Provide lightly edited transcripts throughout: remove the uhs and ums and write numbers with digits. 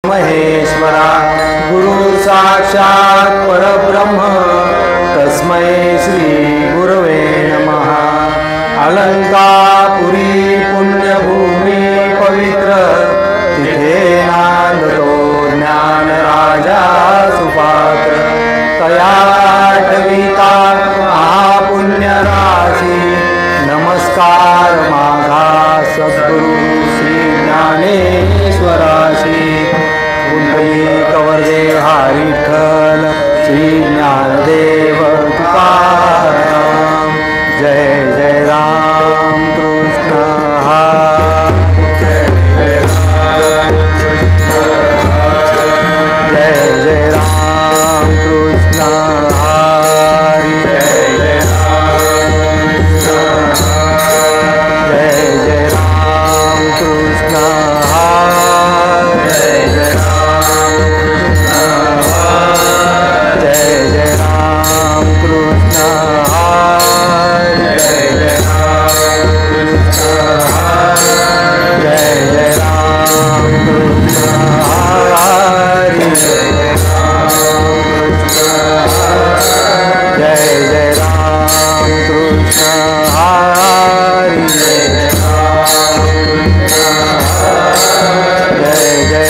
महेश्वरा गुरु साक्षात् परब्रह्म तस्मै श्री गुरवे नमः। अलंकापुरी पुण्यभूमी पवित्र तिथे नांदतो ज्ञान राजा सुपात्र। तया आठविता महापुण्य राशी नमस्कार माझा सद्गुरु श्री ज्ञानेश्वराशी। कवर्दे हरी विठ्ठल श्री ज्ञानदेव तुकाराम। जय जय राम कृष्ण जय जय राम कृष्ण हरि। जय जय राम कृष्ण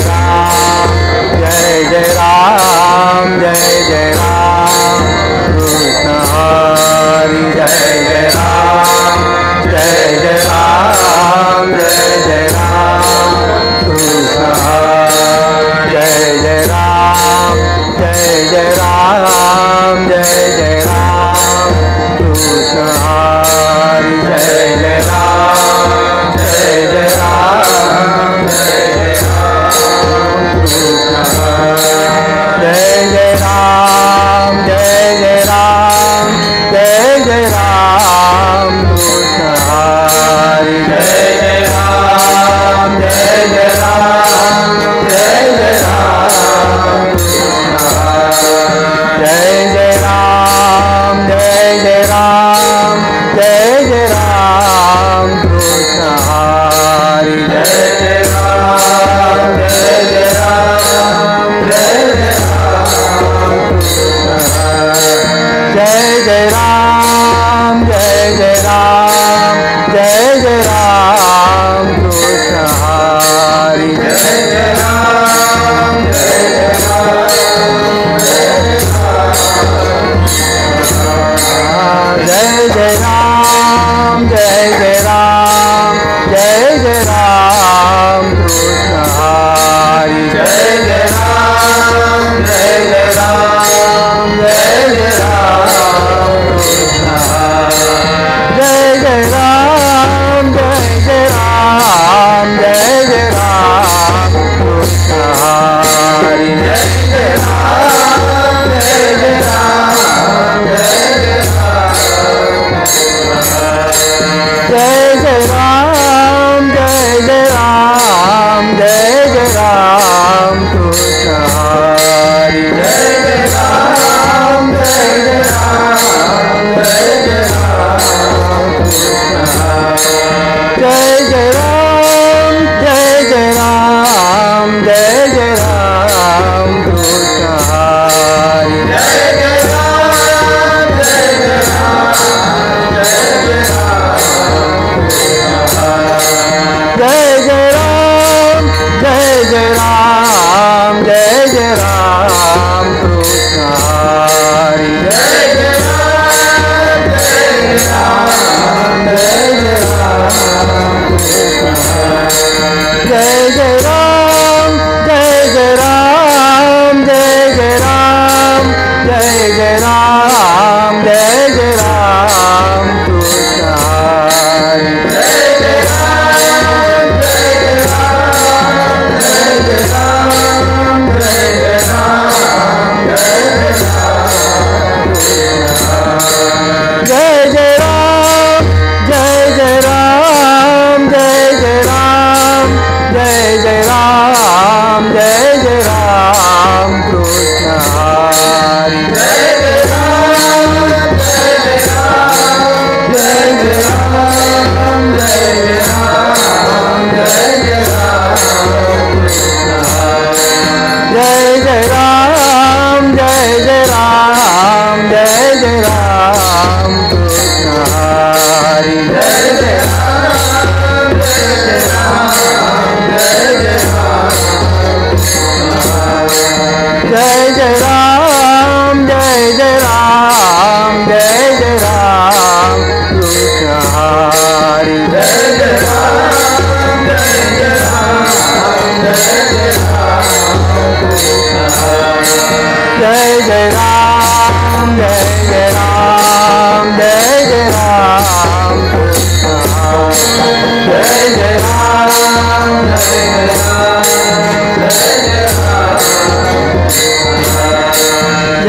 हरि। जय जय जय जय राम जय जय राम जय जय राम जय जय राम जय जय राम जय जय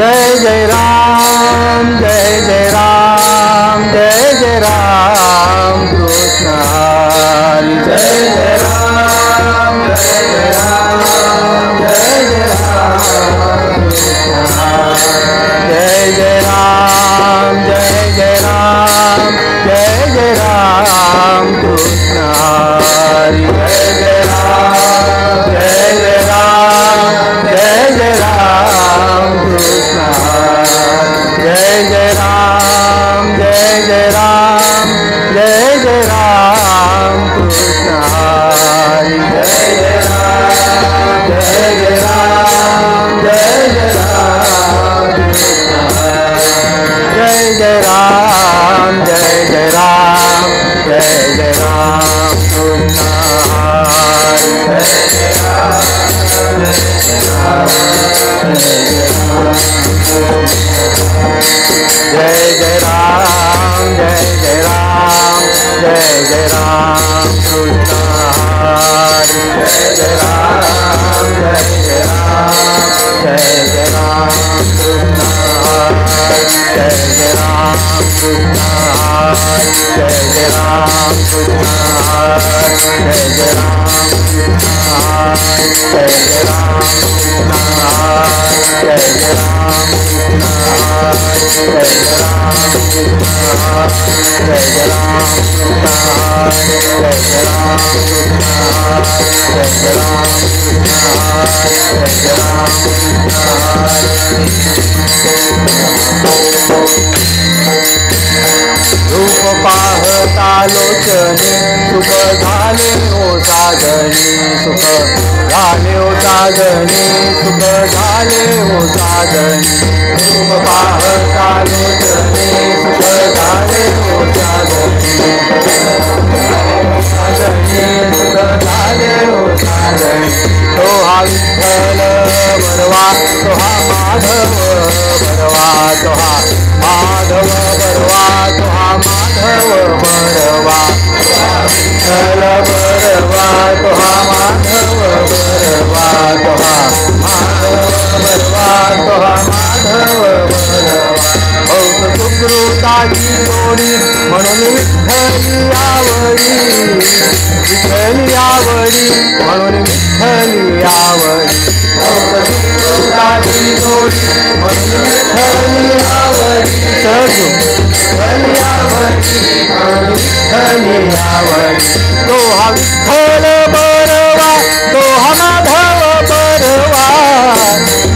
राम जय जय राम जय जय राम जय जय राम कृष्ण जय जय राम जय जय राम जय जय राम जय जय राम जय जय राम जय जय राम कृष्ण जय जय राम जय जय राम जय जय राम कृष्ण जय जय राम जय जय राम जय जय राम कृष्ण जय जय राम जय जय राम जय जय राम कृष्ण जय जय राम जय जय राम जय जय राम कृष्ण जय जय राम जय जय राम जय जय राम जय जय राम जय जय राम कृष्ण जय जय राम जय जय राम जय जय राम कृष्ण जय जय राम कृष्ण जय जय राम कृष्ण जय जय राम कृष्ण जय जय राम कृष्ण जय जय राम कृष्ण जय जय राम कृष्ण जय जय राम कृष्ण जय जय राम कृष्ण जय जय राम कृष्ण जय जय राम रूप पाहता लोचने सुख झाले ओ साधनी सुख झाले ओ साधनी सुख झाले ओ साधनी रूप पाहता लोचने सुख झाले ओ साधनी सुख झाले ओ साधनी तो हा विठ्ठल बरवा तो हा माधव बरवा तो हा माधव बरवा तो हा माधव बरवा विठ्ठल बरवा तो हा माधव बरवा तो हा माधव बरवा तो हा माधव बरवा बहुत सुकृताची जोडी म्हणून विठ्ठली आवडी विठ्ठली आवडी म्हणून विठ्ठली आवडी बहुत सुकृताची जोडी म्हणून विठ्ठली आवडी सजू विठ्ठली आवडी म्हणून विठ्ठली आवडी तो हा विठ्ठल बरवा तो हा माधव बरवा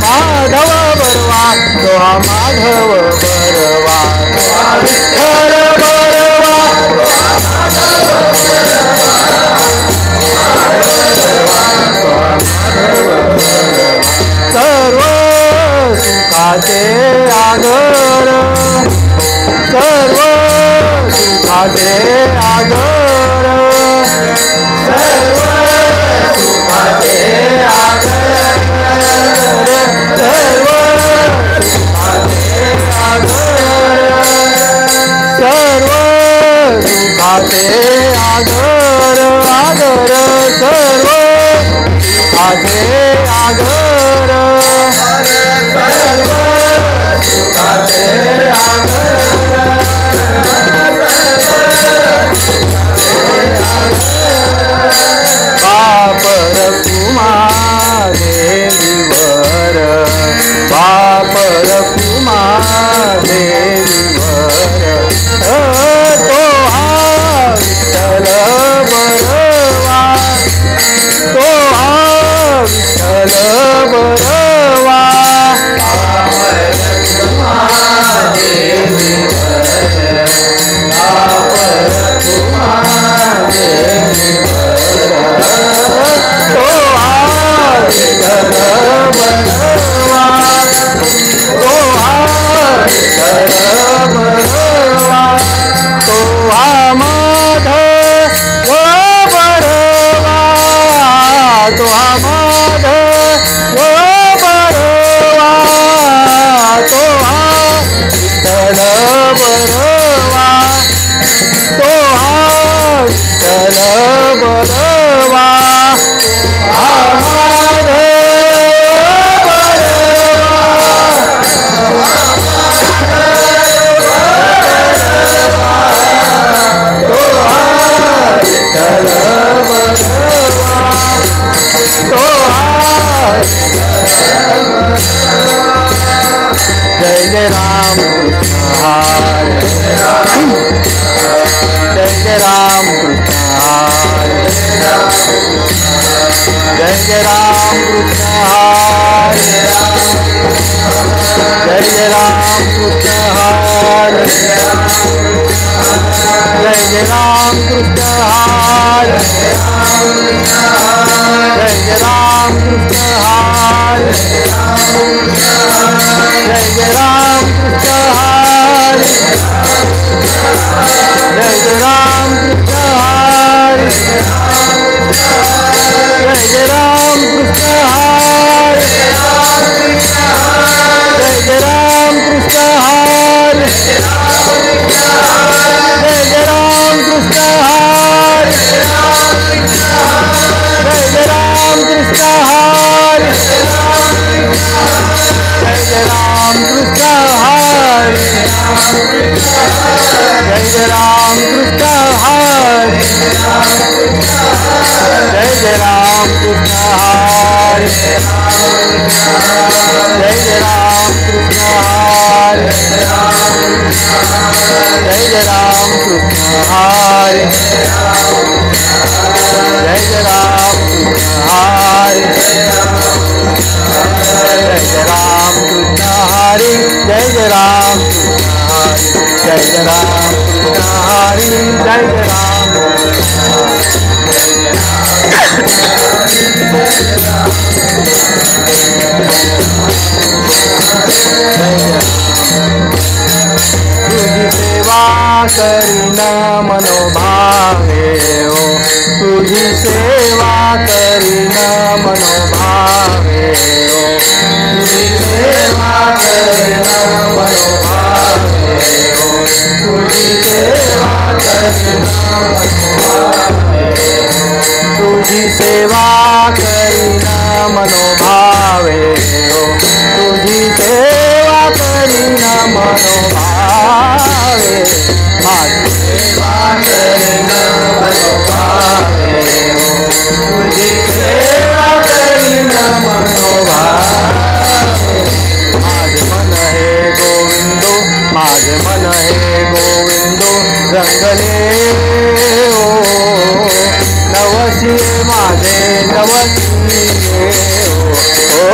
माधव बरवा तो हा माधव बरवा विठ्ठल बरवा सर्व सुखाचे आगर सर्व सुखाचे आगर सर्व सुखाचे आगर सर्व सुखाचे आगर सर्व सुखाचे आगर आगर सर्व सुखाचे आगर सर्व सुखाचे बापर कुमादेवीवर बापर कुमादेवीवर तो हा विठ्ठल बरवा तो हा विठ्ठल बरवा बलवा जय जय राम कृष्ण जय जय राम कृष्ण जय जय राम कृष्ण जय जय राम कृष्ण जय जय राम कृष्ण जय जय राम कृष्ण जय जय राम कृष्ण जय जय राम कृष्ण जय जय राम कृष्ण जय जय राम कृष्ण जय जय राम कृष्ण जय जय राम कृष्ण जय जय राम कृष्ण जय जय राम कृष्ण जय जय राम कृष्ण जय जय राम कृष्ण जय जय राम कृष्ण जय जय राम जय जय राम कृष्ण हरि जय जय राम जय जय राम कृष्ण हरि जय जय राम तुझी सेवा करीन मनोभावे हो तुझी सेवा करीन मनोभावे हो तुझी सेवा करीन मनोभावे हो तुझी सेवा करीन मनोभावे तुझी सेवा करीन मनोभावे हो तुझी सेवा करीन मनोभावे माझी सेवा करीन मनोभावे हो तुझी सेवा करीन मनोभावे माझे मन हे गोविंदो माझे मन हे गोविंदो रंगले हो नवसी माझे नवसी हो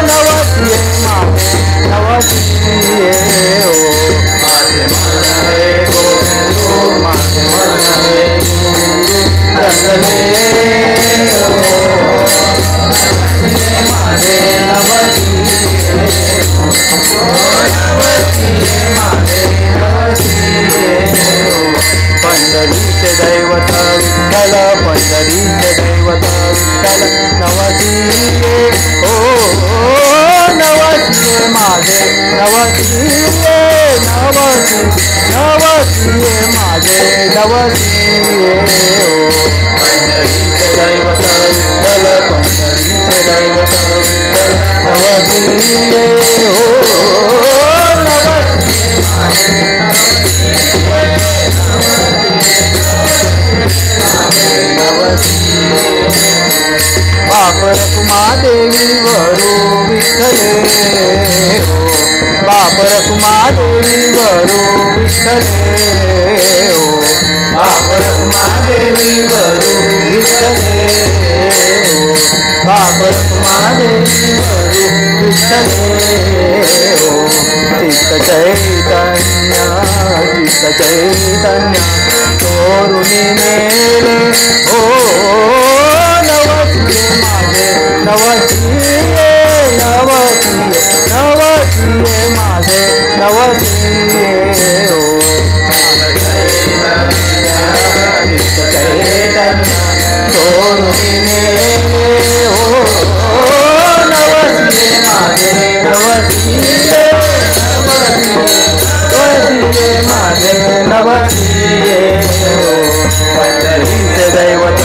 नवसी माझे नवसी हो माझे मन हे गोविंदो माझे मन हे गोविंदो रंगले हो माझे नवसी पंढरीचे दैवत विठ्ठल पंढरीचे दैवत विठ्ठल नवसी हो नवसी माझे नवसी नवसी नवसी माझे नवसी हो पंढरीचे दैवत विठ्ठल पंढरीचे दैवत विठ्ठल नवसी हो बापर कुमादेवी वरू विठ्ठले हो बापर कुमादेवी वरू विठ्ठले हो बापर कुमादेवी वरू विठ्ठले हो बापर कुमादेवी वरू विठ्ठले हो चित्त चैतन्य तोरुणी मेले हो नवसी माझे नवसी नवसी नवसी माझे नवसी हो तोरुणी मेले हो नवसी माझे नवसी माझे नवसी हो पंढरीचे दैवत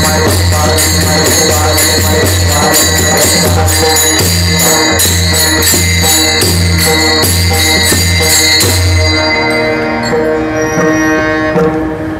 My